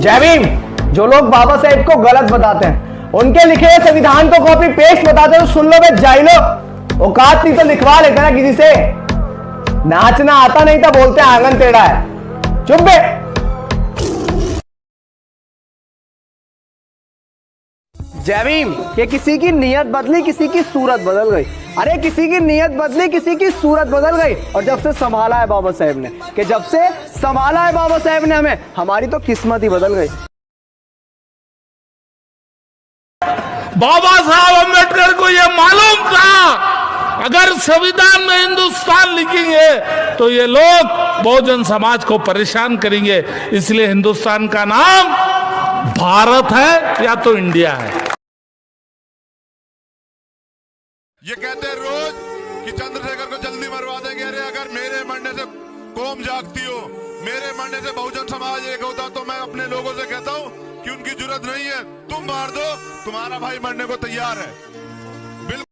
जय भीम। जो लोग बाबा साहेब को गलत बताते हैं, उनके लिखे हुए संविधान को कॉपी पेस्ट बताते हो, सुन लो बे जाइलो। औकात नहीं तो लिखवा लेते ना किसी से। नाचना आता नहीं था बोलते आंगन टेढ़ा है। चुप बे। जय भीम। कि किसी की नीयत बदली, किसी की सूरत बदल गई। अरे किसी की नीयत बदली, किसी की सूरत बदल गई। और जब से संभाला है बाबा साहेब ने, कि जब से संभाला है बाबा साहेब ने हमें, हमारी तो किस्मत ही बदल गई। बाबा साहब अम्बेडकर को यह मालूम था अगर संविधान में हिंदुस्तान लिखेंगे तो ये लोग बहुजन समाज को परेशान करेंगे, इसलिए हिंदुस्तान का नाम भारत है या तो इंडिया है। ये कहते हैं रोज कि चंद्रशेखर को जल्दी मरवा देंगे। अरे अगर मेरे मरने से कौम जागती हो, मेरे मरने से बहुजन समाज एक होता, तो मैं अपने लोगों से कहता हूं कि उनकी जरूरत नहीं है, तुम मार दो, तुम्हारा भाई मरने को तैयार है। बिल्कुल।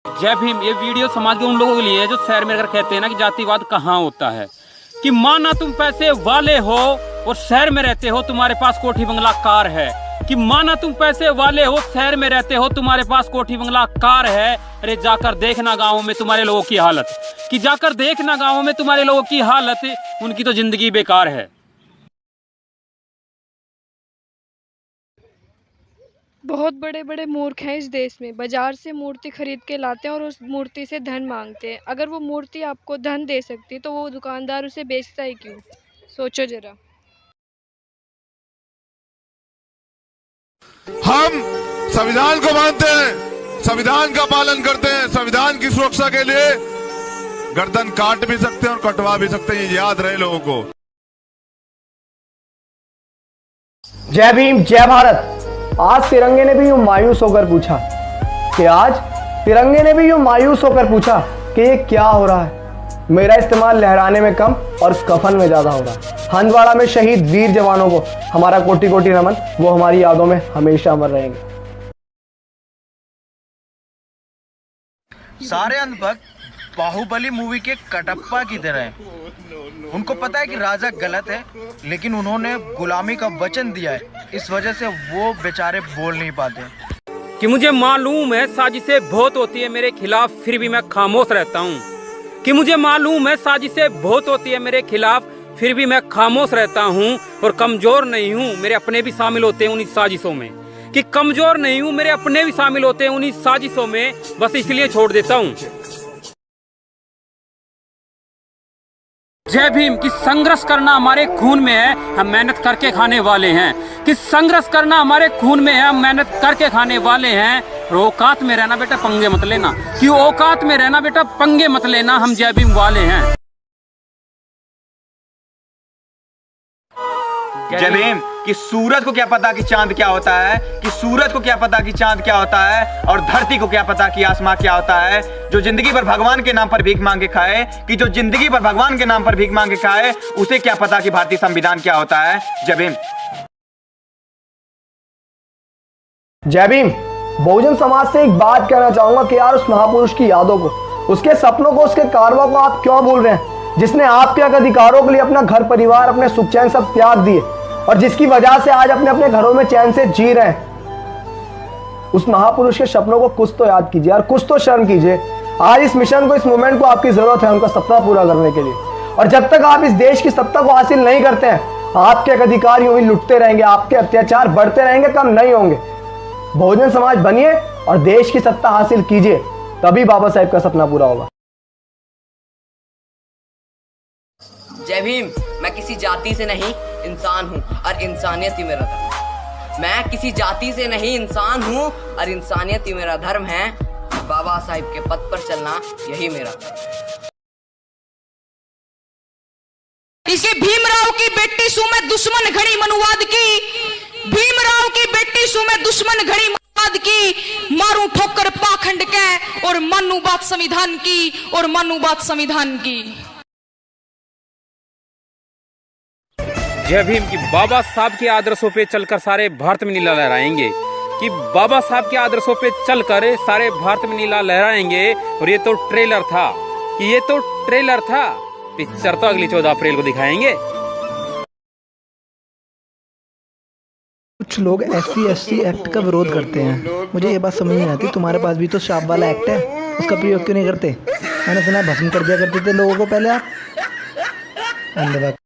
जय भीम। ये वीडियो समाज के उन लोगों के लिए है जो शहर में अगर कहते हैं ना कि जातिवाद कहाँ होता है, कि माना तुम पैसे वाले हो और शहर में रहते हो, तुम्हारे पास कोठी बंगला कार है। कि माना तुम पैसे वाले हो, शहर में रहते हो, तुम्हारे पास कोठी बंगला कार है। अरे जाकर देखना गाँव में तुम्हारे लोगों की हालत, कि जाकर देखना गाँव में तुम्हारे लोगों की हालत, उनकी तो जिंदगी बेकार है। बहुत बड़े बड़े मूर्ख हैं इस देश में। बाजार से मूर्ति खरीद के लाते हैं और उस मूर्ति से धन मांगते हैं। अगर वो मूर्ति आपको धन दे सकती तो वो दुकानदार उसे बेचता ही क्यों? सोचो जरा। हम संविधान को मानते हैं, संविधान का पालन करते हैं, संविधान की सुरक्षा के लिए गर्दन काट भी सकते हैं और कटवा भी सकते हैं, ये याद रहे लोगों को। जय भीम, जय भारत। आज तिरंगे ने भी यूं मायूस होकर पूछा कि ये क्या हो रहा है। मेरा इस्तेमाल लहराने में कम और कफन में ज्यादा हो रहा है। हंदवाड़ा में शहीद वीर जवानों को हमारा कोटि कोटि नमन। वो हमारी यादों में हमेशा अमर रहेंगे। सारे अंधभक्त बाहुबली मूवी के कटप्पा की तरह हैं। उनको पता है कि राजा गलत है, लेकिन उन्होंने गुलामी का वचन दिया है, इस वजह से वो बेचारे बोल नहीं पाते। कि मुझे मालूम है साजिशें बहुत होती है मेरे खिलाफ, फिर भी मैं खामोश रहता हूँ। कि मुझे मालूम है साजिशें बहुत होती है मेरे खिलाफ, फिर भी मैं खामोश रहता हूँ। और कमजोर नहीं हूँ, मेरे अपने भी शामिल होते हैं उन्हीं साजिशों में। कि कमजोर नहीं हूँ, मेरे अपने भी शामिल होते हैं उन्हीं साजिशों में, बस इसलिए छोड़ देता हूँ। जय भीम। कि संघर्ष करना हमारे खून में है, हम मेहनत करके खाने वाले हैं। कि संघर्ष करना हमारे खून में है, हम मेहनत करके खाने वाले हैं। औकात में रहना बेटा, पंगे मत लेना। कि औकात में रहना बेटा, पंगे मत लेना, हम जय भीम वाले हैं। जय भीम। कि सूरज को क्या पता कि चांद क्या होता है, कि सूरज को क्या पता कि चांद क्या होता है, और धरती को क्या पता कि आसमां क्या होता है। जो जिंदगी भर भगवान के नाम पर भीख मांगे खाए, कि जो जिंदगी भर भगवान के नाम पर भीख मांगे खाए, उसे क्या पता कि भारतीय संविधान क्या होता है। जय भीम। जय भीम। बहुजन समाज से एक बात कहना चाहूंगा कि यार उस महापुरुष की यादों को, उसके सपनों को, उसके कारवां को आप क्यों भूल रहे हैं, जिसने आपके अधिकारों के लिए अपना घर परिवार, अपने सुख चैन सब त्याग दिए और जिसकी वजह से आज अपने अपने घरों में चैन से जी रहे हैं। उस महापुरुष के सपनों को कुछ तो याद कीजिए यार, कुछ तो शर्म कीजिए। आज इस मिशन को, इस मूवमेंट को आपकी जरूरत है उनका सपना पूरा करने के लिए। और जब तक आप इस देश की सत्ता को हासिल नहीं करते हैं, आपके अधिकार यूं ही लुटते रहेंगे, आपके अत्याचार बढ़ते रहेंगे, कम नहीं होंगे। बहुजन समाज बनिए और देश की सत्ता हासिल कीजिए, तभी बाबा साहेब का सपना पूरा होगा। जय भीम। मैं किसी जाति से नहीं इंसान हूँ और इंसानियत ही मेरा धर्म है। मैं किसी जाति से नहीं इंसान हूँ और इंसानियत ही मेरा धर्म है। बाबा साहिब के पथ पर चलना यही मेरा धर्म है। इसे भीमराव की बेटी सु में दुश्मन घड़ी मनुवाद की, भीमराव की बेटी सु में दुश्मन घड़ी मनुवाद की, मारूं ठोकर पाखंड के और मानू बात संविधान की, और मानू बात संविधान की। जय भीम। कि बाबा साहब के आदर्शों पे चलकर सारे भारत में नीला लहराएंगे। कि बाबा साहब के आदर्शों पे चलकर सारे भारत में नीला लहराएंगे। और ये तो ट्रेलर था, कि ये तो ट्रेलर था, पिक्चर तो अगली 14 अप्रैल को दिखाएंगे। कुछ लोग SC/ST एक्ट का विरोध करते हैं। मुझे ये बात समझ नहीं आती, तुम्हारे पास भी तो शाप वाला एक्ट है, उसका प्रयोग क्यों नहीं करते? मैंने सुना भस्म कर दिया करते थे लोगों को पहले आप। धन्यवाद।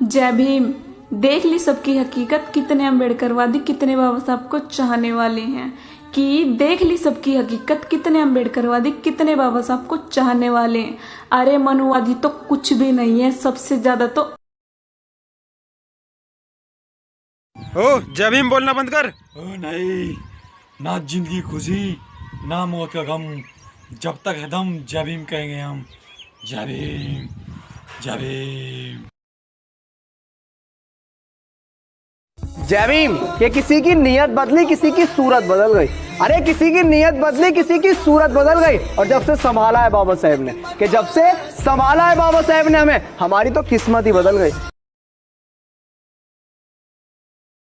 जय भीम। देख ली सबकी हकीकत, कितने अम्बेडकरवादी कितने बाबा साहब को चाहने वाले हैं। कि देख ली सबकी हकीकत, कितने अम्बेडकरवादी कितने बाबा साहब को चाहने वाले हैं। अरे मनुवादी तो कुछ भी नहीं है, सबसे ज्यादा तो ओ जय भीम बोलना बंद कर। ओ नहीं, ना जिंदगी खुशी ना मौत का गम, जब तक है दम जय भीम कहेंगे हम। जय भीम, जय भीम। जय भीम। ये किसी की नीयत बदली, किसी की सूरत बदल गई। अरे किसी की नीयत बदली, किसी की सूरत बदल गई। और जब से संभाला है बाबा साहेब ने, कि जब से संभाला है बाबा साहेब ने हमें, हमारी तो किस्मत ही बदल गई।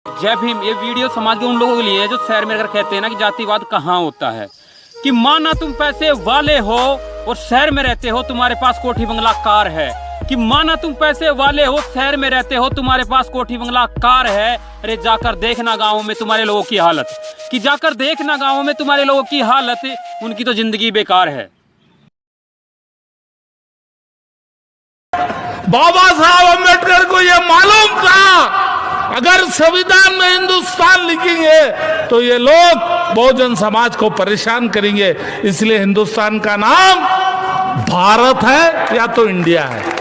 जय भीम ये वीडियो समाज के उन लोगों के लिए है जो शहर में रहकर कहते हैं ना कि जातिवाद कहाँ होता है। कि माना तुम पैसे वाले हो और शहर में रहते हो, तुम्हारे पास कोठी बंगला कार है। कि माना तुम पैसे वाले हो, शहर में रहते हो, तुम्हारे पास कोठी बंगला कार है। अरे जाकर देखना गाँव में तुम्हारे लोगों की हालत, कि जाकर देखना गाँव में तुम्हारे लोगों की हालत, उनकी तो जिंदगी बेकार है। बाबा साहब अम्बेडकर को यह मालूम था अगर संविधान में हिंदुस्तान लिखेंगे तो ये लोग बहुजन समाज को परेशान करेंगे। इसलिए हिंदुस्तान का नाम भारत है या तो इंडिया है।